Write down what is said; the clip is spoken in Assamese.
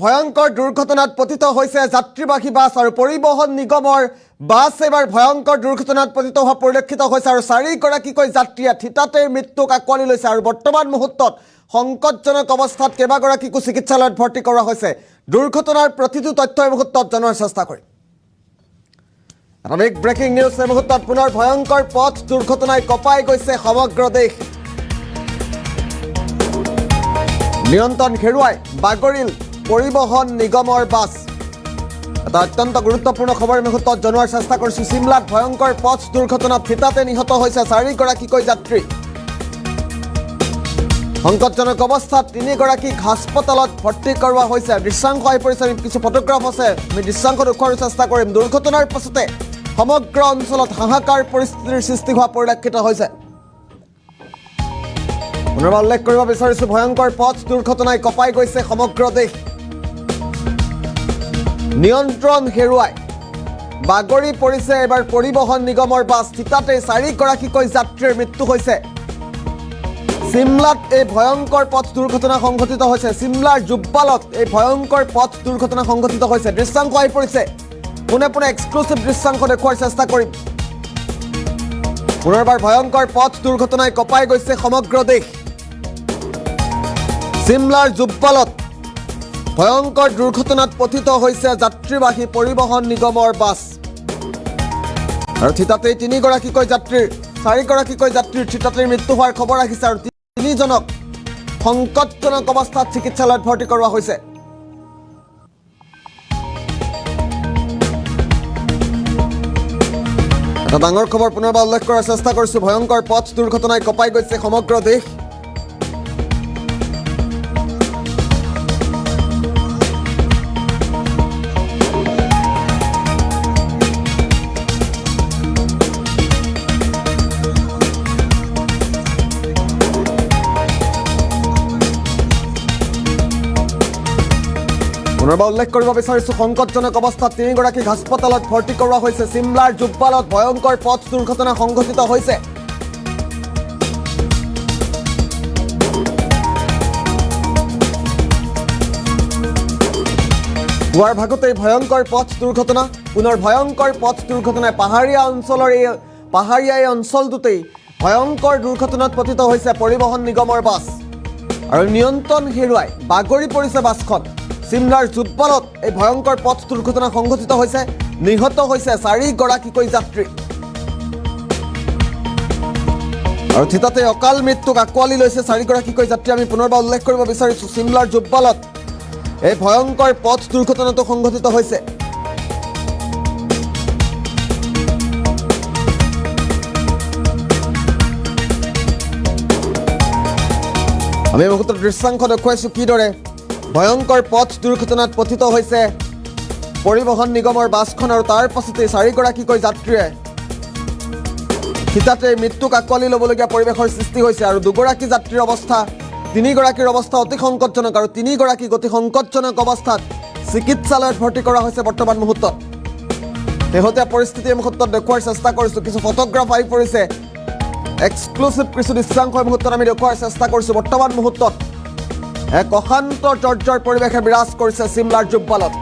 ভয়ঙ্কৰ দুৰ্ঘটনাত পতিত হৈছে যাত্ৰীবাহী বাছ আৰু পৰিবহণ নিগমৰ বাছ এবাৰ ভয়ঙ্কৰ দুৰ্ঘটনাত পতিত হোৱা পৰিলক্ষিত হৈছে আৰু চাৰিগৰাকীকৈ যাত্ৰীয়ে থিতাতেই মৃত্যুক আঁকোৱালি লৈছে আৰু বৰ্তমান মুহূৰ্তত সংকটজনক অৱস্থাত কেইবাগৰাকীকো চিকিৎসালয়ত ভৰ্তি কৰা হৈছে। দুৰ্ঘটনাৰ প্ৰতিটো তথ্য এই মুহূৰ্তত জনোৱাৰ চেষ্টা কৰিম। বিগ ব্ৰেকিং নিউজ এই মুহূৰ্তত পুনৰ ভয়ঙ্কৰ পথ দুৰ্ঘটনাই কঁপাই গৈছে সমগ্ৰ দেশ। নিয়ন্ত্ৰণ হেৰুৱাই বাগৰিল পৰিবহণ নিগমৰ বাছ। এটা অত্যন্ত গুৰুত্বপূৰ্ণ খবৰ মুহূৰ্তত জনোৱাৰ চেষ্টা কৰিছোঁ। চিমলাত ভয়ঙ্কৰ পথ দুৰ্ঘটনাত থিতাতে নিহত হৈছে চাৰিগৰাকীকৈ যাত্ৰী। সংকটজনক অৱস্থাত তিনিগৰাকীক হাস্পতালত ভৰ্তি কৰোৱা হৈছে। দৃশ্যাংশ আহি পৰিছে, কিছু ফটোগ্ৰাফ আছে, আমি দৃশ্যাংশ দেখুওৱাৰ চেষ্টা কৰিম। দুৰ্ঘটনাৰ পাছতে সমগ্ৰ অঞ্চলত হাহাকাৰ পৰিস্থিতিৰ সৃষ্টি হোৱা পৰিলক্ষিত হৈছে। পুনৰবাৰ উল্লেখ কৰিব বিচাৰিছোঁ, ভয়ঙ্কৰ পথ দুৰ্ঘটনাই কঁপাই গৈছে সমগ্ৰ দেশ। নিয়ন্ত্ৰণ হেৰুৱাই বাগৰি পৰিছে এবাৰ পৰিবহণ নিগমৰ বাছ। থিতাতে চাৰিগৰাকীকৈ যাত্ৰীৰ মৃত্যু হৈছে। চিমলাত এই ভয়ঙ্কৰ পথ দুৰ্ঘটনা সংঘটিত হৈছে। চিমলাৰ জুব্বালত এই ভয়ঙ্কৰ পথ দুৰ্ঘটনা সংঘটিত হৈছে। দৃশ্যাংশ আহি পৰিছে, পোনে পোনে এক্সক্লুচিভ দৃশ্যাংশ দেখুওৱাৰ চেষ্টা কৰিম। পুনৰবাৰ ভয়ঙ্কৰ পথ দুৰ্ঘটনাই কঁপাই গৈছে সমগ্ৰ দেশ। চিমলাৰ জুব্বালত ভয়ঙ্কৰ দুৰ্ঘটনাত পতিত হৈছে যাত্ৰীবাহী পৰিবহণ নিগমৰ বাছ আৰু থিতাতেই চাৰিগৰাকীকৈ যাত্ৰীৰ থিতাতেই মৃত্যু হোৱাৰ খবৰ আহিছে আৰু তিনিজনক সংকটজনক অৱস্থাত চিকিৎসালয়ত ভৰ্তি কৰোৱা হৈছে। এটা ডাঙৰ খবৰ পুনৰবাৰ উল্লেখ কৰাৰ চেষ্টা কৰিছোঁ। ভয়ঙ্কৰ পথ দুৰ্ঘটনাই কঁপাই গৈছে সমগ্ৰ দেশ। পুনৰবাৰ উল্লেখ কৰিব বিচাৰিছোঁ, সংকটজনক অৱস্থাত তিনিগৰাকীক হাস্পতালত ভৰ্তি কৰোৱা হৈছে। চিমলাৰ জুব্বালত ভয়ঙ্কৰ পথ দুৰ্ঘটনা সংঘটিত হৈছে। পুৱাৰ ভাগতে ভয়ঙ্কৰ পথ দুৰ্ঘটনা, পুনৰ ভয়ঙ্কৰ পথ দুৰ্ঘটনাই পাহাৰীয়া এই অঞ্চলটোতেই ভয়ঙ্কৰ দুৰ্ঘটনাত পতিত হৈছে পৰিবহণ নিগমৰ বাছ আৰু নিয়ন্ত্ৰণ হেৰুৱাই বাগৰি পৰিছে বাছখন। চিমলাৰ জুব্বালত এই ভয়ঙ্কৰ পথ দুৰ্ঘটনা সংঘটিত হৈছে। নিহত হৈছে চাৰিগৰাকীকৈ যাত্ৰী আৰু থিতাতে অকাল মৃত্যুক আঁকোৱালি লৈছে চাৰিগৰাকীকৈ যাত্ৰী। আমি পুনৰবাৰ উল্লেখ কৰিব বিচাৰিছোঁ, চিমলাৰ জুব্বালত এই ভয়ঙ্কৰ পথ দুৰ্ঘটনাটো সংঘটিত হৈছে। আমি মুহূৰ্তত দৃশ্যাংশ দেখুৱাইছোঁ কিদৰে ভয়ঙ্কৰ পথ দুৰ্ঘটনাত পতিত হৈছে পৰিবহণ নিগমৰ বাছখন আৰু তাৰ পাছতে চাৰিগৰাকীকৈ যাত্ৰীয়ে থিতাতে মৃত্যুক আঁকোৱালি ল'বলগীয়া পৰিৱেশৰ সৃষ্টি হৈছে আৰু তিনিগৰাকীৰ অৱস্থা অতি সংকটজনক আৰু তিনিগৰাকীক অতি সংকটজনক অৱস্থাত চিকিৎসালয়ত ভৰ্তি কৰা হৈছে বৰ্তমান মুহূৰ্তত। শেহতীয়া পৰিস্থিতি এই মুহূৰ্তত দেখুওৱাৰ চেষ্টা কৰিছোঁ। কিছু ফটোগ্ৰাফ আহি পৰিছে, এক্সক্লুচিভ কিছু দৃশ্যাংশ এই মুহূৰ্তত আমি দেখুওৱাৰ চেষ্টা কৰিছোঁ। বৰ্তমান মুহূৰ্তত এক অশান্ত জৰ্জৰ পৰিৱেশে বিৰাজ কৰিছে চিমলাৰ জুব্বালত।